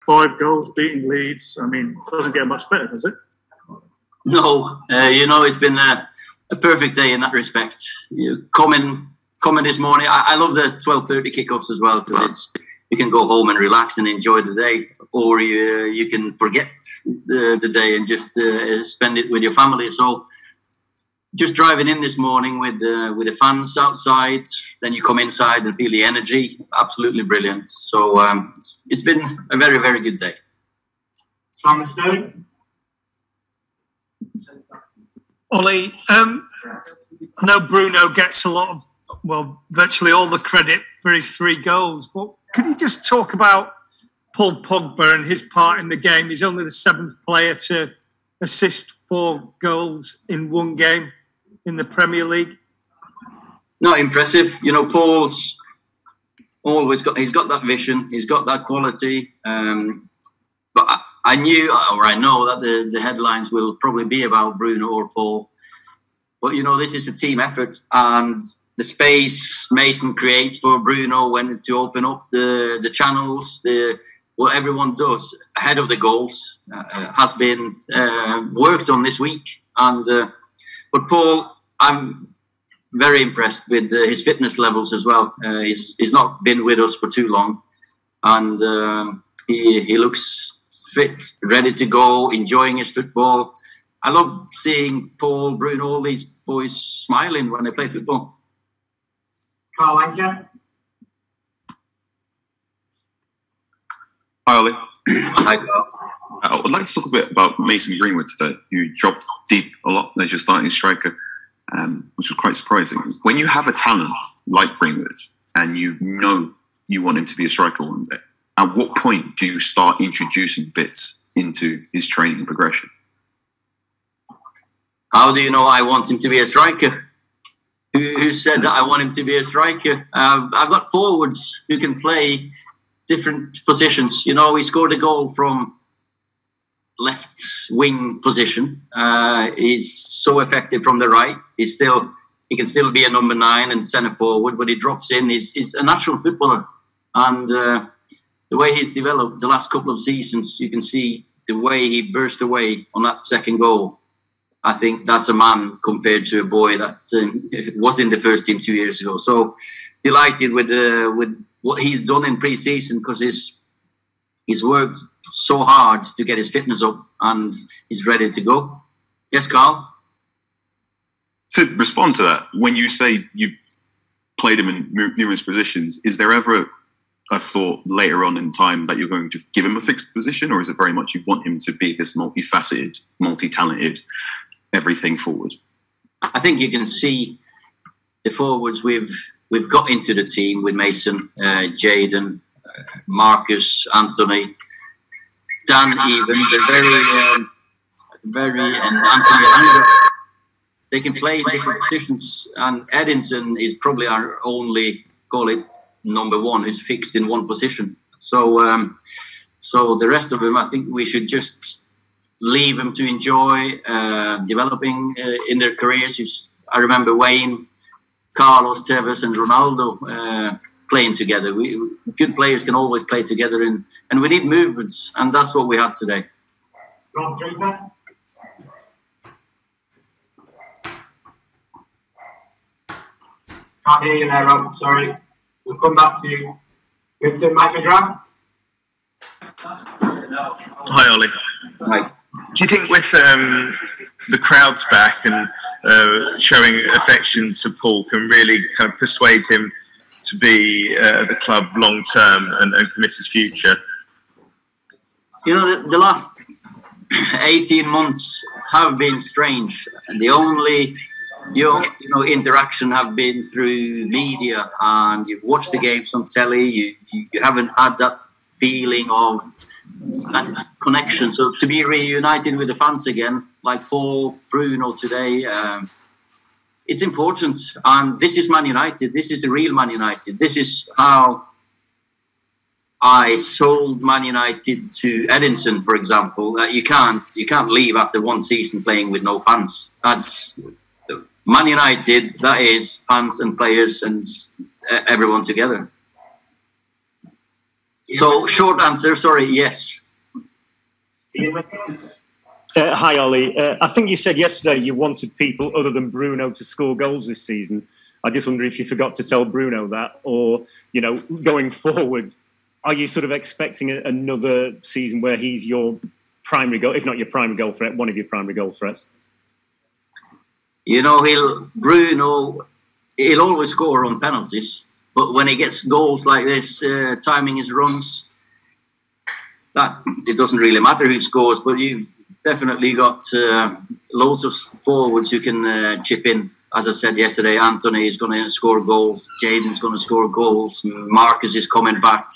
5 goals, beating Leeds. I mean, it doesn't get much better, does it? No, you know, it's been a perfect day in that respect. Coming this morning, I love the 12:30 kickoffs as well, because you can go home and relax and enjoy the day, or you can forget the day and just spend it with your family. So just driving in this morning with the fans outside, then you come inside and feel the energy. Absolutely brilliant. So it's been a very, very good day. Simon Sterling. Ole, I know Bruno gets a lot of, well, virtually all the credit for his 3 goals, but could you just talk about Paul Pogba and his part in the game? He's only the 7th player to assist 4 goals in 1 game in the Premier League. Not impressive. You know, Paul's always he's got that vision, he's got that quality. But I know that the headlines will probably be about Bruno or Paul. But, you know, this is a team effort, and the space Mason creates for Bruno when to open up the channels, what everyone does ahead of the goals has been worked on this week. And but Paul, I'm very impressed with his fitness levels as well. He's not been with us for too long, and he looks fit, ready to go, enjoying his football. I love seeing Paul, Bruno, all these boys smiling when they play football. Carl Anker. Hi, Ole. Hi, Carl. I would like to talk a bit about Mason Greenwood today. You dropped deep a lot as your starting striker, which was quite surprising. When you have a talent like Greenwood and you know you want him to be a striker one day, at what point do you start introducing bits into his training progression? How do you know I want him to be a striker? Who said that I want him to be a striker? I've got forwards who can play different positions. You know, he scored a goal from left wing position. He's so effective from the right. He can still be a number 9 and centre forward, but he drops in. He's a natural footballer, and the way he's developed the last couple of seasons, you can see the way he burst away on that second goal. I think that's a man compared to a boy that was in the first team 2 years ago. So delighted with what he's done in pre-season, because he's worked so hard to get his fitness up, and he's ready to go. Yes, Carl? To respond to that, when you say you played him in numerous positions, is there ever a thought later on in time that you're going to give him a fixed position, or is it very much you want him to be this multifaceted, multi-talented, everything forward? I think you can see the forwards we've got into the team with Mason, Jadon, Marcus, Anthony, Dan, even they're very and Anthony. They can play in different positions, and Edinson is probably our only, call it, number 1 who's fixed in one position. So, so the rest of them, I think we should just leave them to enjoy developing in their careers. I remember Wayne, Carlos, Tevez, and Ronaldo playing together. Good players can always play together, and we need movements, and that's what we had today. Rob Draper. Can't hear you there, Rob. Sorry. We'll come back to you. Good to Mike McGrath. Hi, Ole. Hi. Do you think with the crowds back and showing affection to Paul can really kind of persuade him to be at the club long term and commit his future? You know, the last 18 months have been strange, and the only interaction have been through media, and you've watched the games on telly. You haven't had that feeling of that connection. So to be reunited with the fans again, like Paul, Bruno today, it's important. And this is Man United. This is the real Man United. This is how I sold Man United to Edinson, for example. You can't leave after one season playing with no fans. That's Man United. That is fans and players and everyone together. So, short answer, sorry, yes. Hi, Ollie. I think you said yesterday you wanted people other than Bruno to score goals this season. I just wonder if you forgot to tell Bruno that, or, you know, going forward, are you sort of expecting another season where he's your primary goal, if not your primary goal threat, one of your primary goal threats? You know, Bruno, he'll always score on penalties, but when he gets goals like this, timing his runs, that it doesn't really matter who scores, but you've definitely got loads of forwards who can chip in. As I said yesterday, Anthony is going to score goals, Jaden's going to score goals, Marcus is coming back,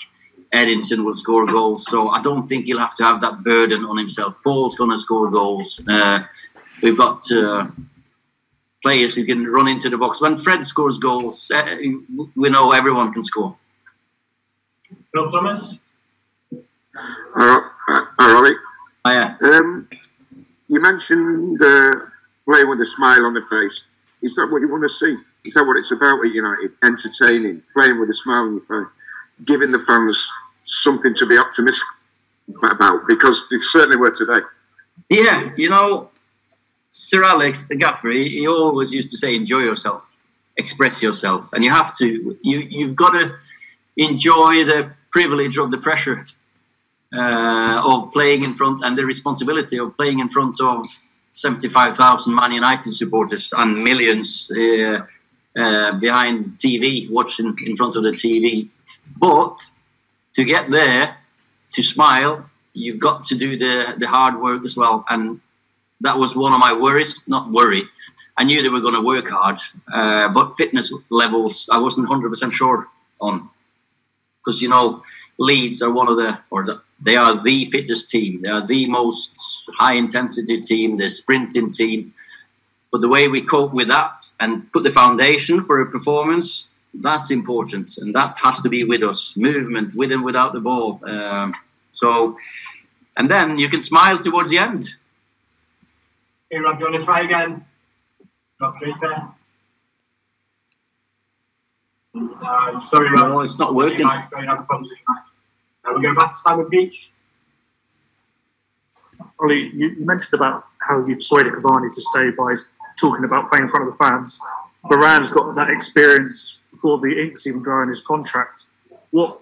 Eddington will score goals, so I don't think he'll have to have that burden on himself. Paul's going to score goals. We've got players who can run into the box. When Fred scores goals, we know everyone can score. Bill Thomas? Ollie. Oh, yeah. You mentioned playing with a smile on the face. Is that what you want to see? Is that what it's about at United? Entertaining, playing with a smile on your face, giving the fans something to be optimistic about, because they certainly were today. Yeah, you know, Sir Alex, the gaffer, he always used to say, enjoy yourself, express yourself. And you have to, you've got to enjoy the privilege of the pressure of playing in front, and the responsibility of playing in front of 75,000 Man United supporters and millions behind TV, watching in front of the TV. But to get there, to smile, you've got to do the hard work as well. And that was one of my worries, not worry. I knew they were going to work hard, but fitness levels, I wasn't 100% sure on. Because, you know, Leeds are they are the fittest team. They are the most high-intensity team, the sprinting team. But the way we cope with that and put the foundation for a performance, that's important. And that has to be with us. Movement, with and without the ball. And then you can smile towards the end. Hey, Rob, do you want to try again? Not great there. Sorry, Rob. No, it's not working. We go back to Simon Beach. Ollie, you mentioned about how you persuaded Cavani to stay by talking about playing in front of the fans. Varane's got that experience before the ink's even dry on his contract. What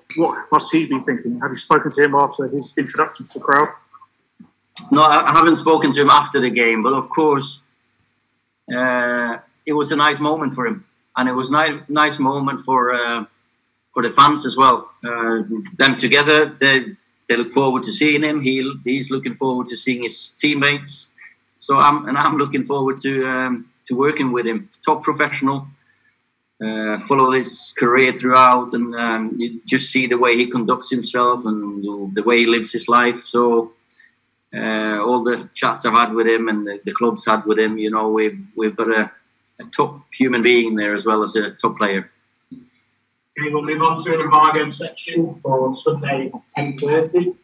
must he be thinking? Have you spoken to him after his introduction to the crowd? No, I haven't spoken to him after the game, but of course, it was a nice moment for him, and it was a nice moment for the fans as well. Them together, they look forward to seeing him. He's looking forward to seeing his teammates. So I'm looking forward to working with him. Top professional. Follow his career throughout, and you just see the way he conducts himself and the way he lives his life. So all the chats I've had with him and the club's had with him, you know, we've got a top human being there as well as a top player. Okay, we'll move on to an embargo section for Sunday at 10:30.